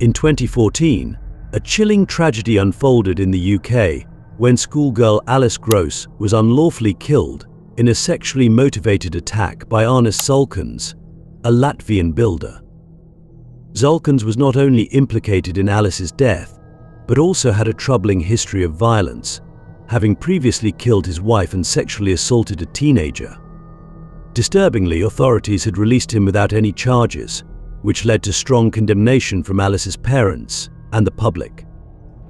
In 2014, a chilling tragedy unfolded in the UK when schoolgirl Alice Gross was unlawfully killed in a sexually motivated attack by Arnis Zalkalns, a Latvian builder. Zalkalns was not only implicated in Alice's death, but also had a troubling history of violence, having previously killed his wife and sexually assaulted a teenager. Disturbingly, authorities had released him without any charges, which led to strong condemnation from Alice's parents and the public.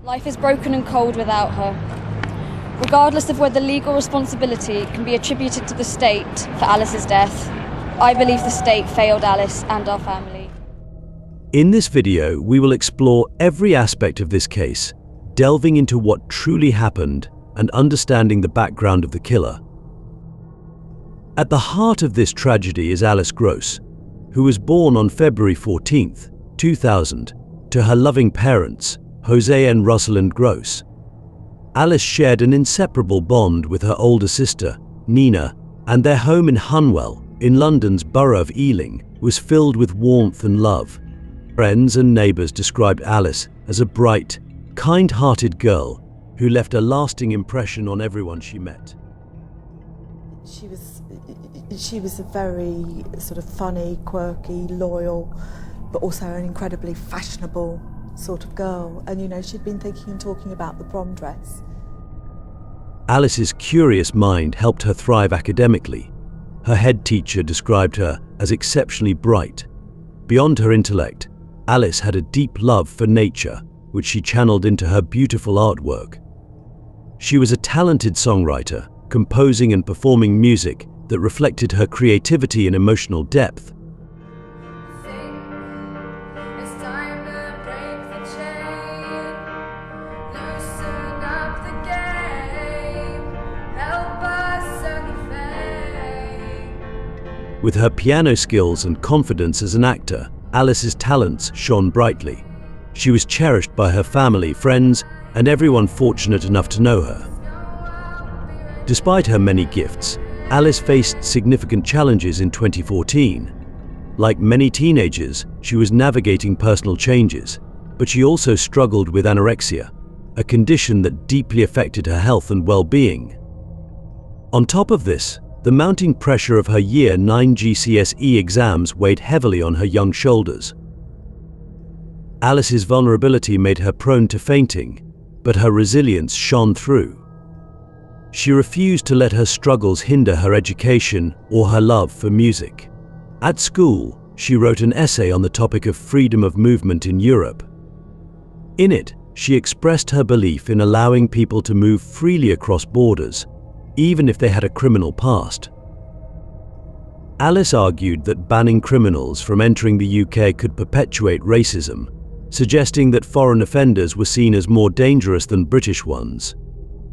Life is broken and cold without her. Regardless of whether legal responsibility can be attributed to the state for Alice's death, I believe the state failed Alice and our family. In this video, we will explore every aspect of this case, delving into what truly happened and understanding the background of the killer. At the heart of this tragedy is Alice Gross, who was born on February 14, 2000, to her loving parents, Jose and Rosalind Gross. Alice shared an inseparable bond with her older sister, Nina, and their home in Hanwell, in London's borough of Ealing, was filled with warmth and love. Friends and neighbours described Alice as a bright, kind-hearted girl who left a lasting impression on everyone she met. She was a very sort of funny, quirky, loyal, but also an incredibly fashionable sort of girl. And, you know, she'd been thinking and talking about the prom dress. Alice's curious mind helped her thrive academically. Her head teacher described her as exceptionally bright. Beyond her intellect, Alice had a deep love for nature, which she channeled into her beautiful artwork. She was a talented songwriter, composing and performing music that reflected her creativity and emotional depth. With her piano skills and confidence as an actor, Alice's talents shone brightly. She was cherished by her family, friends, and everyone fortunate enough to know her. Despite her many gifts, Alice faced significant challenges in 2014. Like many teenagers, she was navigating personal changes, but she also struggled with anorexia, a condition that deeply affected her health and well-being. On top of this, the mounting pressure of her Year 9 GCSE exams weighed heavily on her young shoulders. Alice's vulnerability made her prone to fainting, but her resilience shone through. She refused to let her struggles hinder her education or her love for music. At school, she wrote an essay on the topic of freedom of movement in Europe. In it, she expressed her belief in allowing people to move freely across borders, even if they had a criminal past. Alice argued that banning criminals from entering the UK could perpetuate racism, suggesting that foreign offenders were seen as more dangerous than British ones.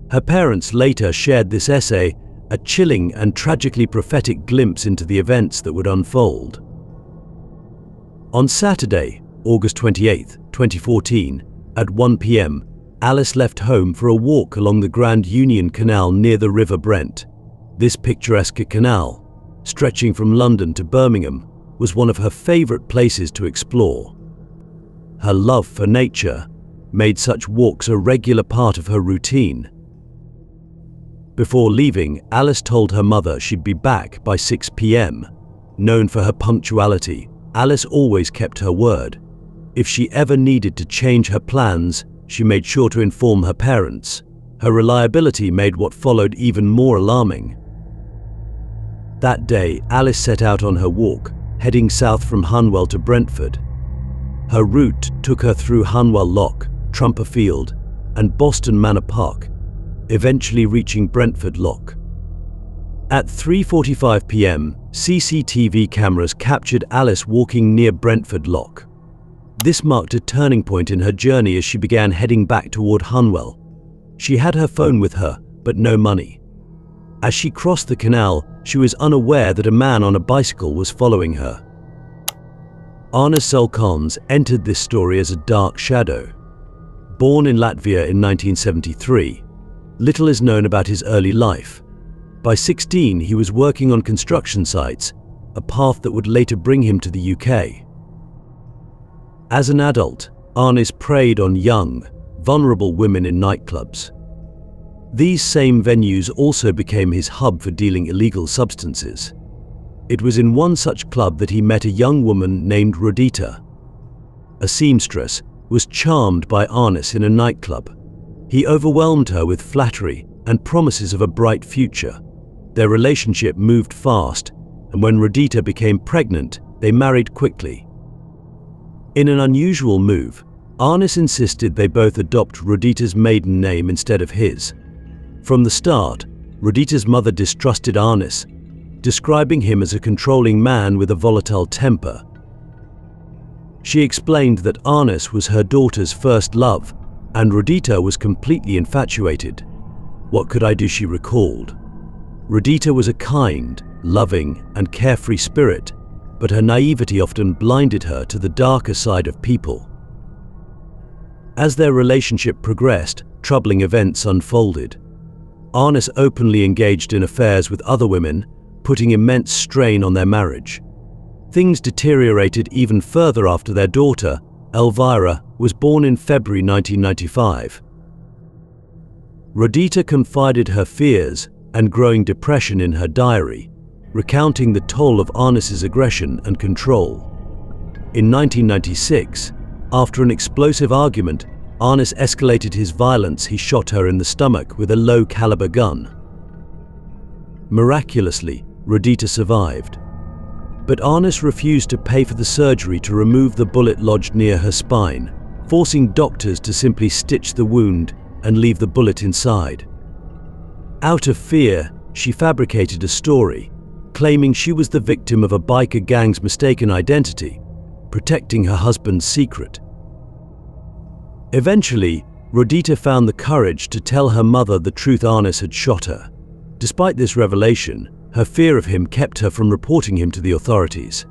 Her parents later shared this essay, a chilling and tragically prophetic glimpse into the events that would unfold. On Saturday, August 28, 2014, at 1 p.m, Alice left home for a walk along the Grand Union Canal near the River Brent. This picturesque canal, stretching from London to Birmingham, was one of her favourite places to explore. Her love for nature made such walks a regular part of her routine. Before leaving, Alice told her mother she'd be back by 6 p.m. Known for her punctuality, Alice always kept her word. If she ever needed to change her plans, she made sure to inform her parents. Her reliability made what followed even more alarming. That day, Alice set out on her walk, heading south from Hanwell to Brentford. Her route took her through Hanwell Lock, Trumper Field, and Boston Manor Park, eventually reaching Brentford Lock. At 3:45 p.m, CCTV cameras captured Alice walking near Brentford Lock. This marked a turning point in her journey as she began heading back toward Hanwell. She had her phone with her, but no money. As she crossed the canal, she was unaware that a man on a bicycle was following her. Arnis Zalkalns entered this story as a dark shadow. Born in Latvia in 1973, little is known about his early life. By 16, he was working on construction sites, a path that would later bring him to the UK. As an adult, Arnis preyed on young, vulnerable women in nightclubs. These same venues also became his hub for dealing illegal substances. It was in one such club that he met a young woman named Rodita. A seamstress was charmed by Arnis in a nightclub. He overwhelmed her with flattery and promises of a bright future. Their relationship moved fast, and when Rodita became pregnant, they married quickly. In an unusual move, Arnis insisted they both adopt Rodita's maiden name instead of his. From the start, Rodita's mother distrusted Arnis, describing him as a controlling man with a volatile temper. She explained that Arnis was her daughter's first love, and Rodita was completely infatuated. "What could I do?" she recalled. Rodita was a kind, loving, and carefree spirit, but her naivety often blinded her to the darker side of people. As their relationship progressed, troubling events unfolded. Arnis openly engaged in affairs with other women, putting immense strain on their marriage. Things deteriorated even further after their daughter, Elvira, was born in February 1995. Rodita confided her fears and growing depression in her diary, recounting the toll of Arnis's aggression and control. In 1996, after an explosive argument, Arnis escalated his violence. He shot her in the stomach with a low-caliber gun. Miraculously, Rodita survived. But Arnis refused to pay for the surgery to remove the bullet lodged near her spine, forcing doctors to simply stitch the wound and leave the bullet inside. Out of fear, she fabricated a story, claiming she was the victim of a biker gang's mistaken identity, protecting her husband's secret. Eventually, Rodita found the courage to tell her mother the truth: Arnis had shot her. Despite this revelation, her fear of him kept her from reporting him to the authorities.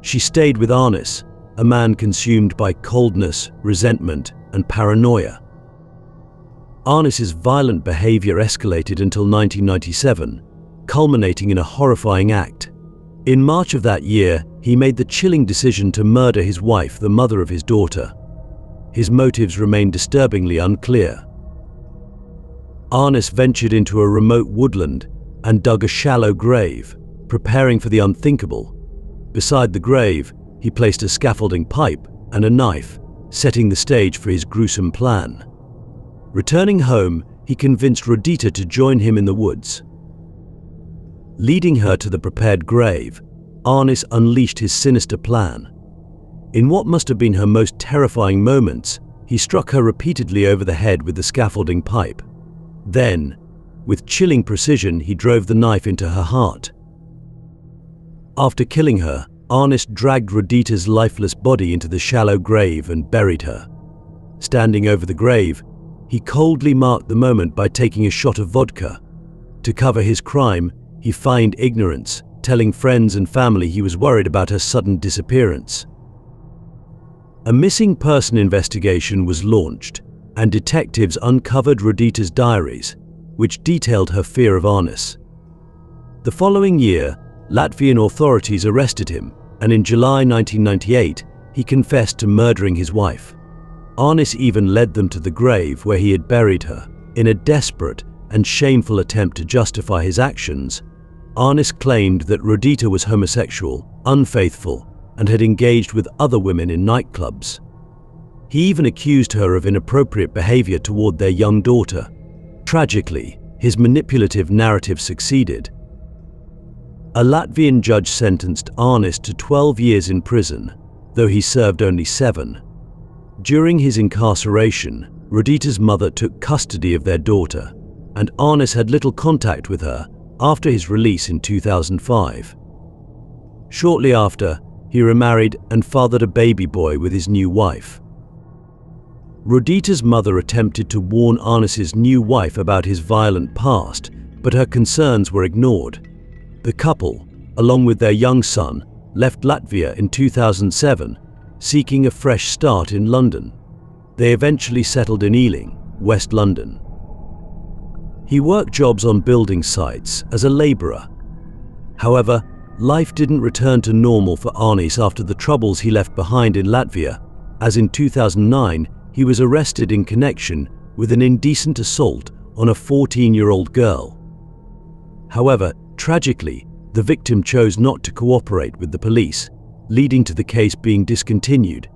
She stayed with Arnis, a man consumed by coldness, resentment, and paranoia. Arnis's violent behavior escalated until 1997, culminating in a horrifying act. In March of that year, he made the chilling decision to murder his wife, the mother of his daughter. His motives remain disturbingly unclear. Arnis ventured into a remote woodland and dug a shallow grave, preparing for the unthinkable. Beside the grave, he placed a scaffolding pipe and a knife, setting the stage for his gruesome plan. Returning home, he convinced Rodita to join him in the woods. Leading her to the prepared grave, Arnis unleashed his sinister plan. In what must have been her most terrifying moments, he struck her repeatedly over the head with the scaffolding pipe. Then, with chilling precision, he drove the knife into her heart. After killing her, Arnis dragged Rodita's lifeless body into the shallow grave and buried her. Standing over the grave, he coldly marked the moment by taking a shot of vodka. To cover his crime, he feigned ignorance, telling friends and family he was worried about her sudden disappearance. A missing person investigation was launched, and detectives uncovered Rodita's diaries, which detailed her fear of Arnis. The following year, Latvian authorities arrested him, and in July 1998, he confessed to murdering his wife. Arnis even led them to the grave where he had buried her. In a desperate and shameful attempt to justify his actions, Arnis claimed that Rodita was homosexual, unfaithful, and had engaged with other women in nightclubs. He even accused her of inappropriate behavior toward their young daughter. Tragically, his manipulative narrative succeeded. A Latvian judge sentenced Arnis to 12 years in prison, though he served only 7. During his incarceration, Rodita's mother took custody of their daughter, and Arnis had little contact with her after his release in 2005. Shortly after, he remarried and fathered a baby boy with his new wife. Rodita's mother attempted to warn Arnis's new wife about his violent past, but her concerns were ignored. The couple, along with their young son, left Latvia in 2007, seeking a fresh start in London. They eventually settled in Ealing, West London. He worked jobs on building sites as a labourer. However, life didn't return to normal for Arnis after the troubles he left behind in Latvia, as in 2009 he was arrested in connection with an indecent assault on a 14-year-old girl. However, tragically, the victim chose not to cooperate with the police, leading to the case being discontinued,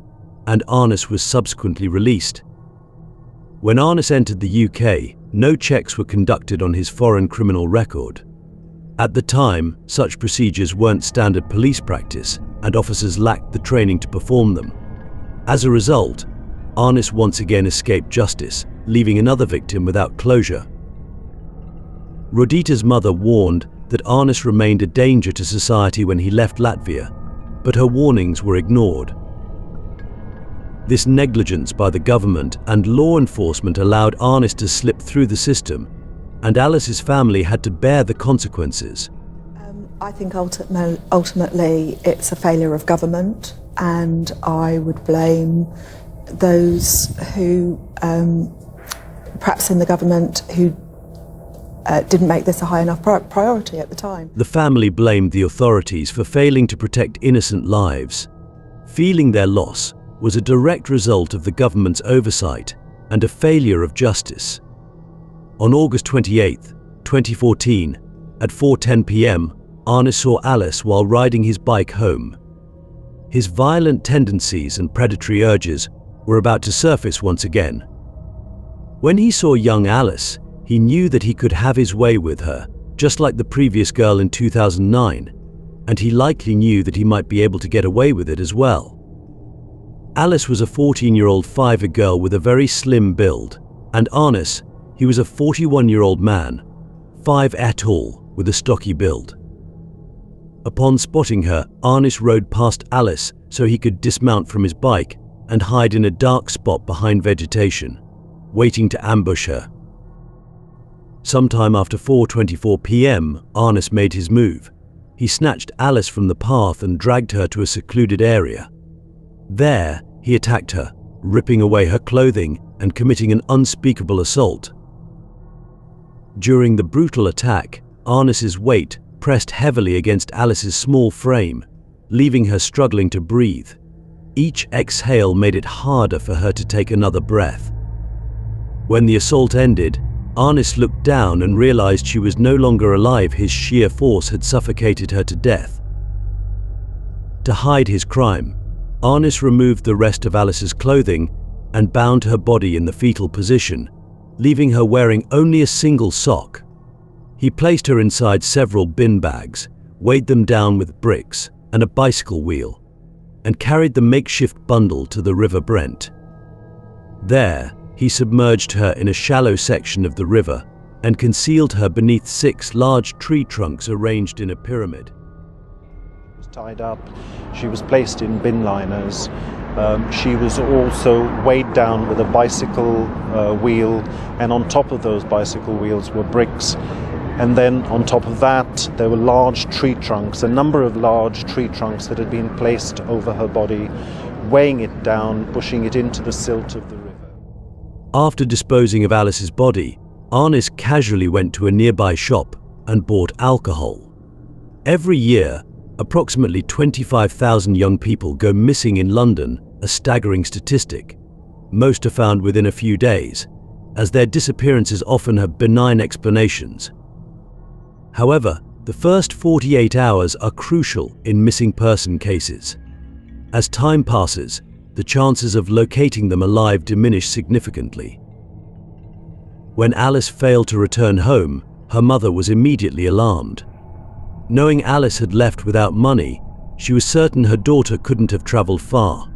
and Arnis was subsequently released. When Arnis entered the UK, no checks were conducted on his foreign criminal record. At the time, such procedures weren't standard police practice, and officers lacked the training to perform them. As a result, Arnis once again escaped justice, leaving another victim without closure. Rodita's mother warned that Arnis remained a danger to society when he left Latvia, but her warnings were ignored. This negligence by the government and law enforcement allowed Arnis to slip through the system, and Alice's family had to bear the consequences. I think ultimately it's a failure of government, and I would blame those who, perhaps in the government, who didn't make this a high enough priority at the time. The family blamed the authorities for failing to protect innocent lives. Feeling their loss was a direct result of the government's oversight and a failure of justice. On August 28, 2014, at 4:10 p.m, Arnis saw Alice while riding his bike home. His violent tendencies and predatory urges were about to surface once again. When he saw young Alice, he knew that he could have his way with her, just like the previous girl in 2009, and he likely knew that he might be able to get away with it as well. Alice was a 14-year-old Fiver girl with a very slim build, and Arnis, he was a 41-year-old man, 5'8" tall, with a stocky build. Upon spotting her, Arnis rode past Alice so he could dismount from his bike and hide in a dark spot behind vegetation, waiting to ambush her. Sometime after 4:24 p.m, Arnis made his move. He snatched Alice from the path and dragged her to a secluded area. There, he attacked her, ripping away her clothing and committing an unspeakable assault. During the brutal attack, Arnis's weight pressed heavily against Alice's small frame, leaving her struggling to breathe. Each exhale made it harder for her to take another breath. When the assault ended, Arnis looked down and realized she was no longer alive. His sheer force had suffocated her to death. To hide his crime, Arnis removed the rest of Alice's clothing and bound her body in the fetal position, leaving her wearing only a single sock. He placed her inside several bin bags, weighed them down with bricks and a bicycle wheel, and carried the makeshift bundle to the River Brent. There, he submerged her in a shallow section of the river and concealed her beneath 6 large tree trunks arranged in a pyramid. She was tied up, she was placed in bin liners, she was also weighed down with a bicycle wheel, and on top of those bicycle wheels were bricks. And then on top of that, there were large tree trunks, a number of large tree trunks that had been placed over her body, weighing it down, pushing it into the silt of the river. After disposing of Alice's body, Arnis casually went to a nearby shop and bought alcohol. Every year, approximately 25,000 young people go missing in London, a staggering statistic. Most are found within a few days, as their disappearances often have benign explanations. However, the first 48 hours are crucial in missing person cases. As time passes, the chances of locating them alive diminish significantly. When Alice failed to return home, her mother was immediately alarmed. Knowing Alice had left without money, she was certain her daughter couldn't have traveled far.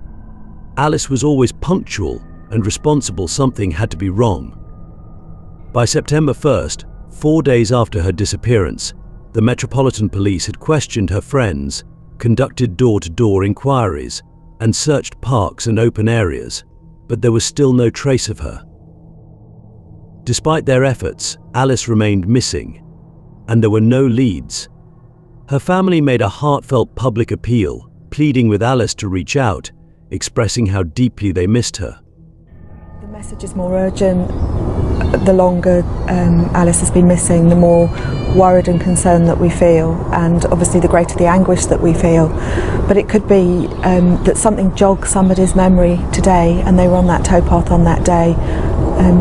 Alice was always punctual and responsible. Something had to be wrong. By September 1st, 4 days after her disappearance, the Metropolitan Police had questioned her friends, conducted door-to-door inquiries, and searched parks and open areas, but there was still no trace of her. Despite their efforts, Alice remained missing, and there were no leads. Her family made a heartfelt public appeal, pleading with Alice to reach out, expressing how deeply they missed her. The message is more urgent the longer Alice has been missing, the more worried and concerned that we feel, and obviously the greater the anguish that we feel. But it could be that something jogged somebody's memory today and they were on that towpath on that day.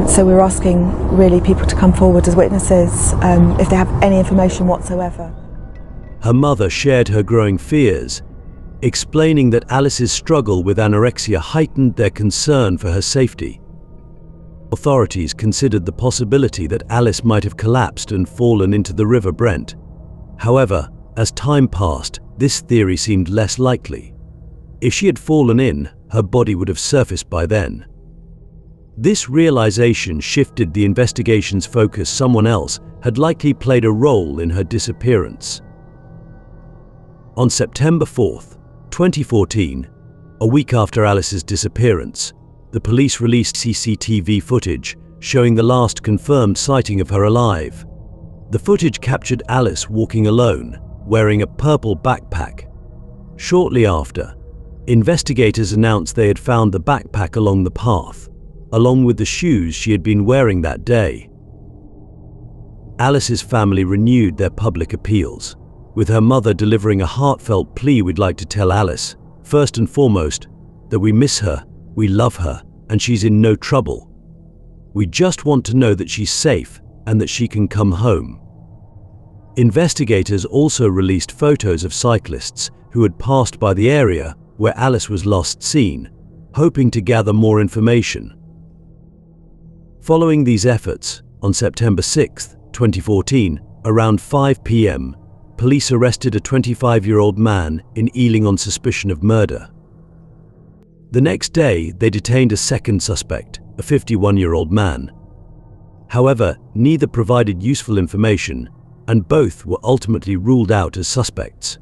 So we're asking really people to come forward as witnesses if they have any information whatsoever. Her mother shared her growing fears, explaining that Alice's struggle with anorexia heightened their concern for her safety. Authorities considered the possibility that Alice might have collapsed and fallen into the River Brent. However, as time passed, this theory seemed less likely. If she had fallen in, her body would have surfaced by then. This realization shifted the investigation's focus. Someone else had likely played a role in her disappearance. On September 4th, 2014, a week after Alice's disappearance, the police released CCTV footage showing the last confirmed sighting of her alive. The footage captured Alice walking alone, wearing a purple backpack. Shortly after, investigators announced they had found the backpack along the path, along with the shoes she had been wearing that day. Alice's family renewed their public appeals, with her mother delivering a heartfelt plea. "We'd like to tell Alice, first and foremost, that we miss her, we love her, and she's in no trouble. We just want to know that she's safe and that she can come home." Investigators also released photos of cyclists who had passed by the area where Alice was last seen, hoping to gather more information. Following these efforts, on September 6, 2014, around 5 p.m., police arrested a 25-year-old man in Ealing on suspicion of murder. The next day, they detained a second suspect, a 51-year-old man. However, neither provided useful information, and both were ultimately ruled out as suspects.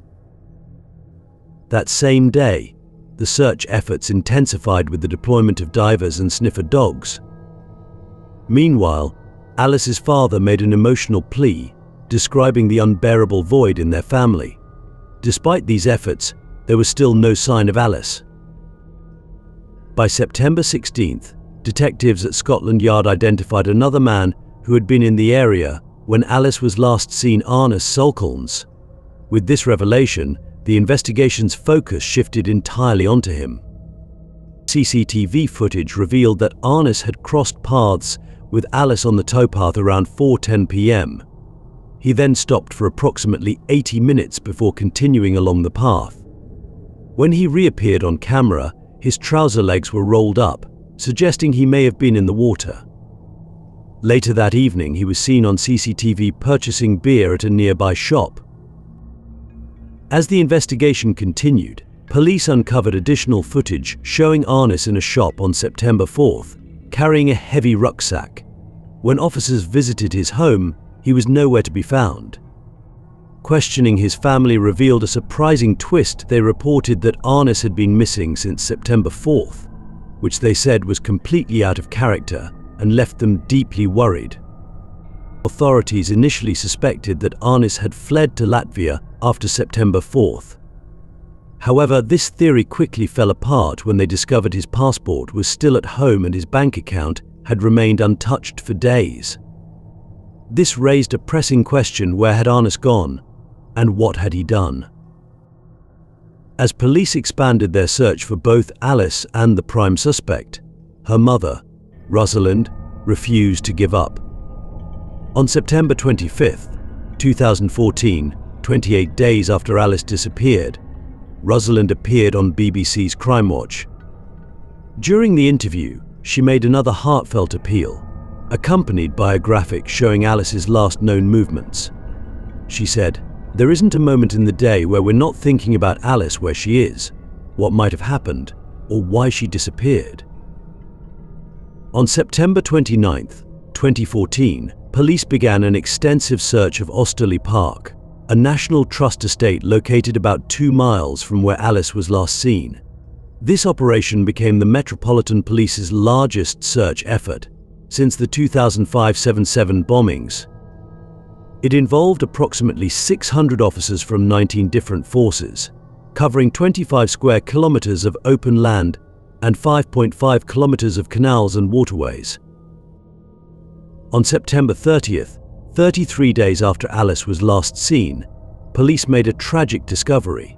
That same day, the search efforts intensified with the deployment of divers and sniffer dogs. Meanwhile, Alice's father made an emotional plea, describing the unbearable void in their family. Despite these efforts, there was still no sign of Alice. By September 16th, detectives at Scotland Yard identified another man who had been in the area when Alice was last seen, Arnis Zalkalns. With this revelation, the investigation's focus shifted entirely onto him. CCTV footage revealed that Arnis had crossed paths with Alice on the towpath around 4:10 p.m. He then stopped for approximately 80 minutes before continuing along the path. When he reappeared on camera, his trouser legs were rolled up, suggesting he may have been in the water. Later that evening, he was seen on CCTV purchasing beer at a nearby shop. As the investigation continued, police uncovered additional footage showing Arnis in a shop on September 4th, carrying a heavy rucksack. When officers visited his home, he was nowhere to be found. Questioning his family revealed a surprising twist. They reported that Arnis had been missing since September 4th, which they said was completely out of character and left them deeply worried. Authorities initially suspected that Arnis had fled to Latvia after September 4th. However, this theory quickly fell apart when they discovered his passport was still at home and his bank account had remained untouched for days. This raised a pressing question: where had Arnis gone, and what had he done? As police expanded their search for both Alice and the prime suspect, her mother, Rosalind, refused to give up. On September 25th, 2014, 28 days after Alice disappeared, Rosalind appeared on BBC's Crime Watch. During the interview, she made another heartfelt appeal, accompanied by a graphic showing Alice's last known movements. She said, "There isn't a moment in the day where we're not thinking about Alice, where she is, what might have happened, or why she disappeared." On September 29th, 2014, police began an extensive search of Osterley Park, a National Trust estate located about 2 miles from where Alice was last seen. This operation became the Metropolitan Police's largest search effort since the 2005 7/7 bombings. It involved approximately 600 officers from 19 different forces, covering 25 square kilometers of open land and 5.5 kilometers of canals and waterways. On September 30th, 33 days after Alice was last seen, police made a tragic discovery.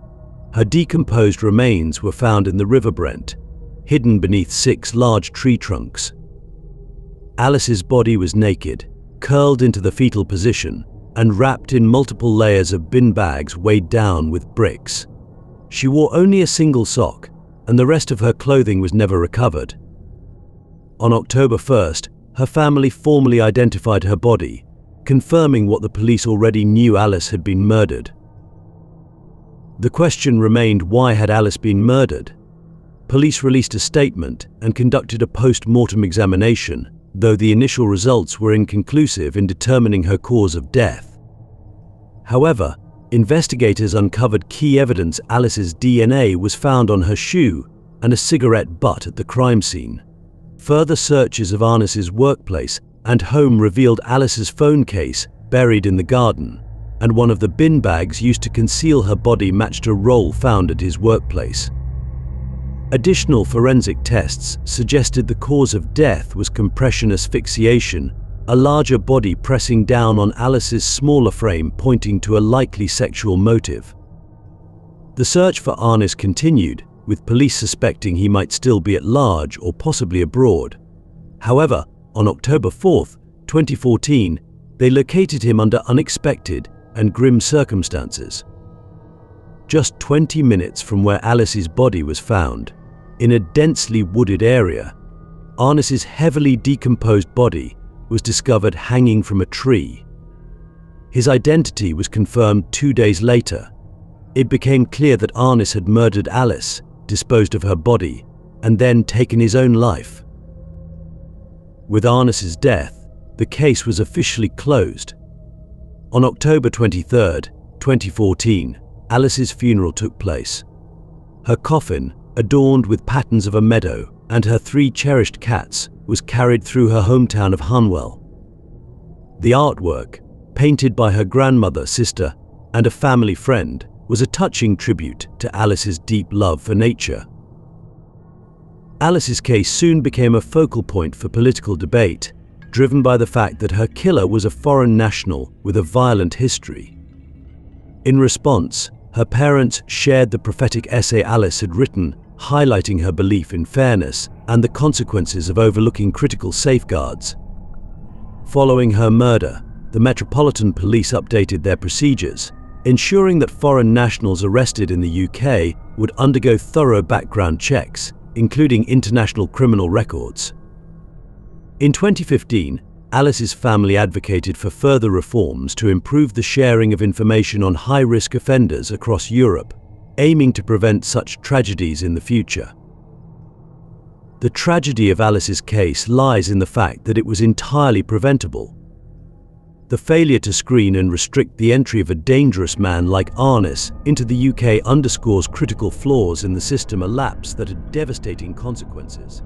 Her decomposed remains were found in the River Brent, hidden beneath 6 large tree trunks. Alice's body was naked, curled into the fetal position, and wrapped in multiple layers of bin bags weighed down with bricks. She wore only a single sock, and the rest of her clothing was never recovered. On October 1st, her family formally identified her body, confirming what the police already knew: Alice had been murdered. The question remained, why had Alice been murdered? Police released a statement and conducted a post-mortem examination, though the initial results were inconclusive in determining her cause of death. However, investigators uncovered key evidence: Alice's DNA was found on her shoe and a cigarette butt at the crime scene. Further searches of Arnis's workplace and home revealed Alice's phone case buried in the garden, and one of the bin bags used to conceal her body matched a roll found at his workplace. Additional forensic tests suggested the cause of death was compression asphyxiation, a larger body pressing down on Alice's smaller frame, pointing to a likely sexual motive. The search for Arnis continued, with police suspecting he might still be at large or possibly abroad. However, on October 4, 2014, they located him under unexpected and grim circumstances. Just 20 minutes from where Alice's body was found, in a densely wooded area, Arnis's heavily decomposed body was discovered hanging from a tree. His identity was confirmed 2 days later. It became clear that Arnis had murdered Alice, disposed of her body, and then taken his own life. With Arnis's death, the case was officially closed. On October 23, 2014, Alice's funeral took place. Her coffin, adorned with patterns of a meadow and her 3 cherished cats, was carried through her hometown of Hanwell. The artwork, painted by her grandmother, sister, and a family friend, was a touching tribute to Alice's deep love for nature. Alice's case soon became a focal point for political debate, driven by the fact that her killer was a foreign national with a violent history. In response, her parents shared the prophetic essay Alice had written, highlighting her belief in fairness and the consequences of overlooking critical safeguards. Following her murder, the Metropolitan Police updated their procedures, ensuring that foreign nationals arrested in the UK would undergo thorough background checks, including international criminal records. In 2015, Alice's family advocated for further reforms to improve the sharing of information on high-risk offenders across Europe, aiming to prevent such tragedies in the future. The tragedy of Alice's case lies in the fact that it was entirely preventable. The failure to screen and restrict the entry of a dangerous man like Arnis into the UK underscores critical flaws in the system, a lapse that had devastating consequences.